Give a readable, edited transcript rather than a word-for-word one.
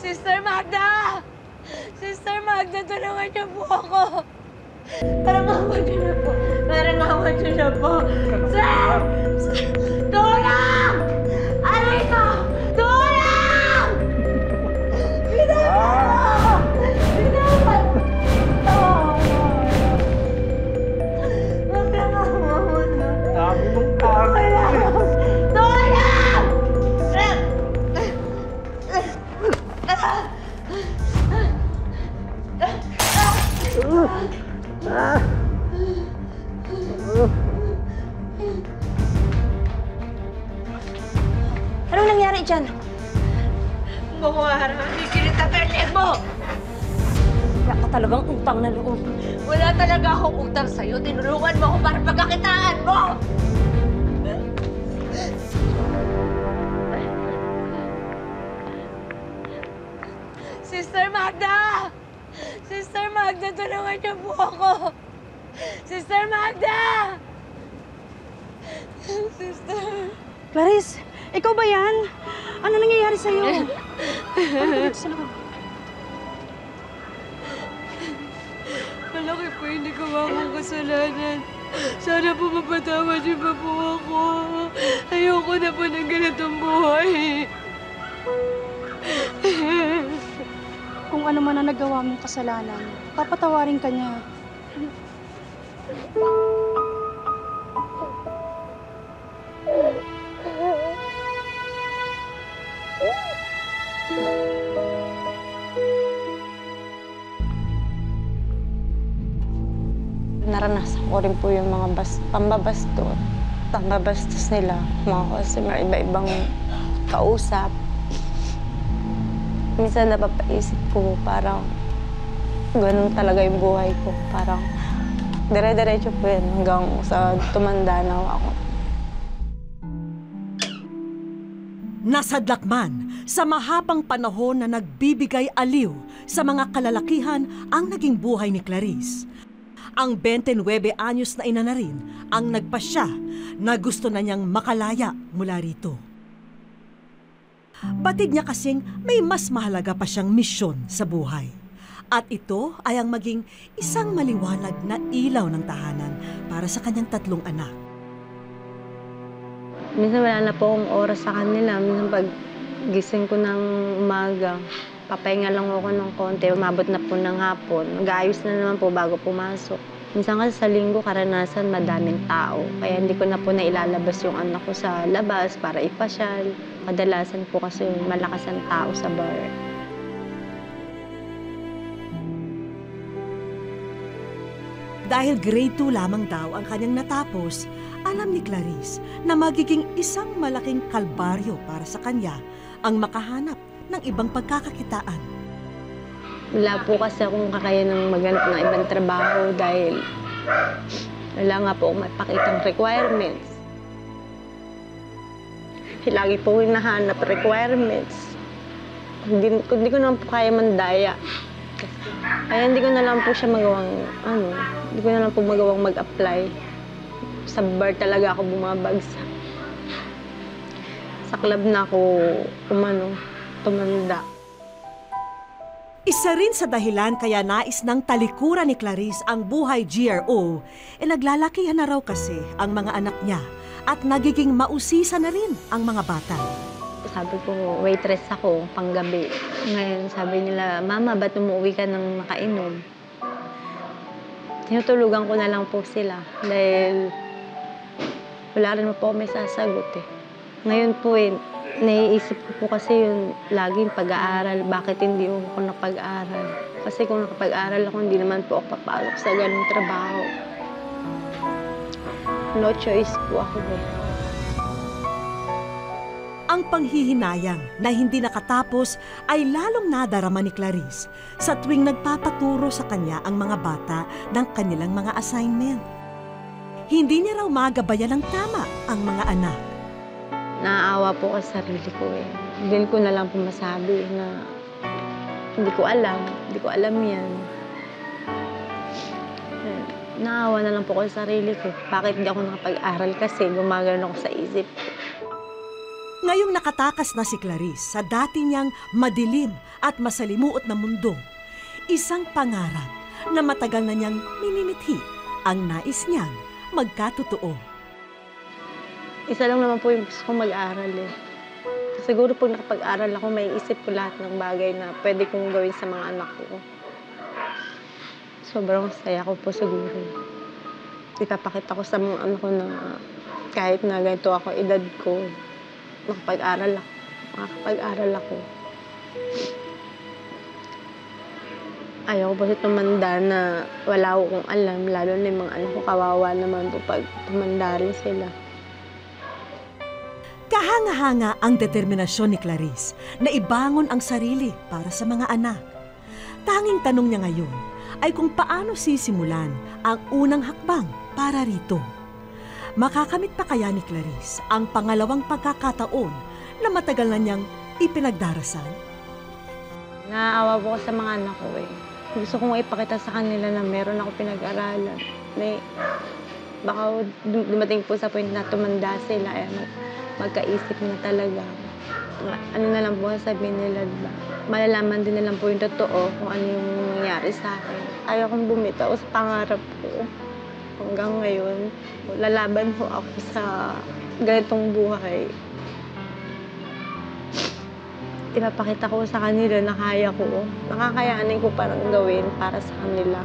Sister Magda! Sister Magda, tulungan niyo po ako. Parang awan niyo na po. Parang awan niyo na po. Sir! Tulong! Aray ko! Tulong! Binaban! Binaban! Huwag kang awa mo na. Sabi mong tama. Tulong! Anong nangyari dyan? Bukuharang, kikilit ang perleg mo! Wala ka talagang utang na loob. Wala talaga akong utang sa'yo. Tinulungan mo ako para pagkakitaan mo! Sister Magda! Sister Magda, tulungan niyo po ako! Sister Magda! Sister... Clarice, ikaw ba yan? Ano nangyayari sa'yo? Malaki po hindi gawa kong kasalanan. Sana po mapatawad niyo pa po ako. Ayoko na po ng ganitong buhay. Kung ano man ang nagawa mong kasalanan, papatawarin ka niya. Naranasan ko rin po yung mga pambabastos nila, mga customer, iba-ibang kausap. Minsan napapaisip ko, parang ganun talaga yung buhay ko. Parang dire-diretso po yan hanggang sa tumanda na ako. Nasadlak man sa mahabang panahon na nagbibigay aliw sa mga kalalakihan ang naging buhay ni Clarice. Ang 29 anyos na ina na rin ang nagpasya na gusto na niyang makalaya mula rito. Batid niya kasing may mas mahalaga pa siyang misyon sa buhay. At ito ay ang maging isang maliwanag na ilaw ng tahanan para sa kanyang 3 anak. Minsan wala na po akong oras sa kanila. Minsan pag gising ko ng umaga, papahinga lang ako ng konti. Umabot na po ng hapon. Mag-aayos na naman po bago pumasok. Minsan kasi sa linggo, karanasan madaming tao. Kaya hindi ko na po nailalabas yung anak ko sa labas para ipasyal. Kadalasan po kasi malakas ang tao sa bar. Dahil grade 2 lamang daw ang kanyang natapos, alam ni Clarice na magiging isang malaking kalbaryo para sa kanya ang makahanap ng ibang pagkakakitaan. Wala po kasi akong kakayanang maghanap ng ibang trabaho dahil wala nga po akong mapakitang requirements. Lagi po hinahanap requirements. Hindi ko naman po kaya mandaya. Kaya hindi ko na lang po siya hindi ko na lang po magawang mag-apply. Sa bar talaga ako bumabagsak. Sa club na ako tumanda. Isa rin sa dahilan kaya nais ng talikuran ni Clarice ang buhay GRO, naglalakihan na raw kasi ang mga anak niya at nagiging mausisa na rin ang mga bata. Sabi ko, waitress ako, panggabi. Ngayon, sabi nila, Mama, ba't umuwi ka ng makainom? Tinutulugan ko na lang po sila dahil wala rin po may sasagot eh. Ngayon po naiisip ko po kasi yung laging pag-aaral. Bakit hindi ako napag-aaral? Kasi kung nakapag-aaral ako, hindi naman po ako papalok sa ganung trabaho. No choice po ako eh. Ang panghihinayang na hindi nakatapos ay lalong nadarama ni Clarice sa tuwing nagpapaturo sa kanya ang mga bata ng kanilang mga assignment. Hindi niya raw magabayan ng tama ang mga anak. Naaawa po ako sa sarili ko eh. Hindi ko na lang po masabi na hindi ko alam yan. Naawa na lang po ako sa sarili ko. Bakit hindi ako nakapag-aral kasi gumagano ako sa isip ko. Ngayong nakatakas na si Clarice sa dati niyang madilim at masalimuot na mundo, isang pangarap na matagal na niyang minimithi ang nais niyang magkatotoo. Isa lang naman po yung gusto kong mag-aral eh. Siguro pag nakapag-aral ako, may isip ko lahat ng bagay na pwede kong gawin sa mga anak ko. Sobrang saya ko po siguro. Ipapakita ko sa mga anak ko na kahit na ganito ako, edad ko, makakapag-aral ako. Ayaw ko po sa tumanda na wala akong alam, lalo na yung mga anak ko, kawawa naman po pag tumanda rin sila. Kahanga-hanga ang determinasyon ni Clarice na ibangon ang sarili para sa mga anak. Tanging tanong niya ngayon ay kung paano sisimulan ang unang hakbang para rito. Makakamit pa kaya ni Clarice ang pangalawang pagkakataon na matagal na niyang ipinagdarasal? Naaawa po ko sa mga anak ko eh. Gusto kong ipakita sa kanila na meron ako pinag-aralan. Baka dumating po sa point na tumanda sila, magkaisip na talaga. Ano na lang po sabihin nila, diba? Malalaman din na lang po yung totoo kung ano yung nangyari sa akin. Ayaw kong bumitaw sa pangarap ko. Hanggang ngayon, lalaban po ako sa ganitong buhay. Ipapakita ko sa kanila na kaya ko. Nakakayanin ko parang gawin para sa kanila.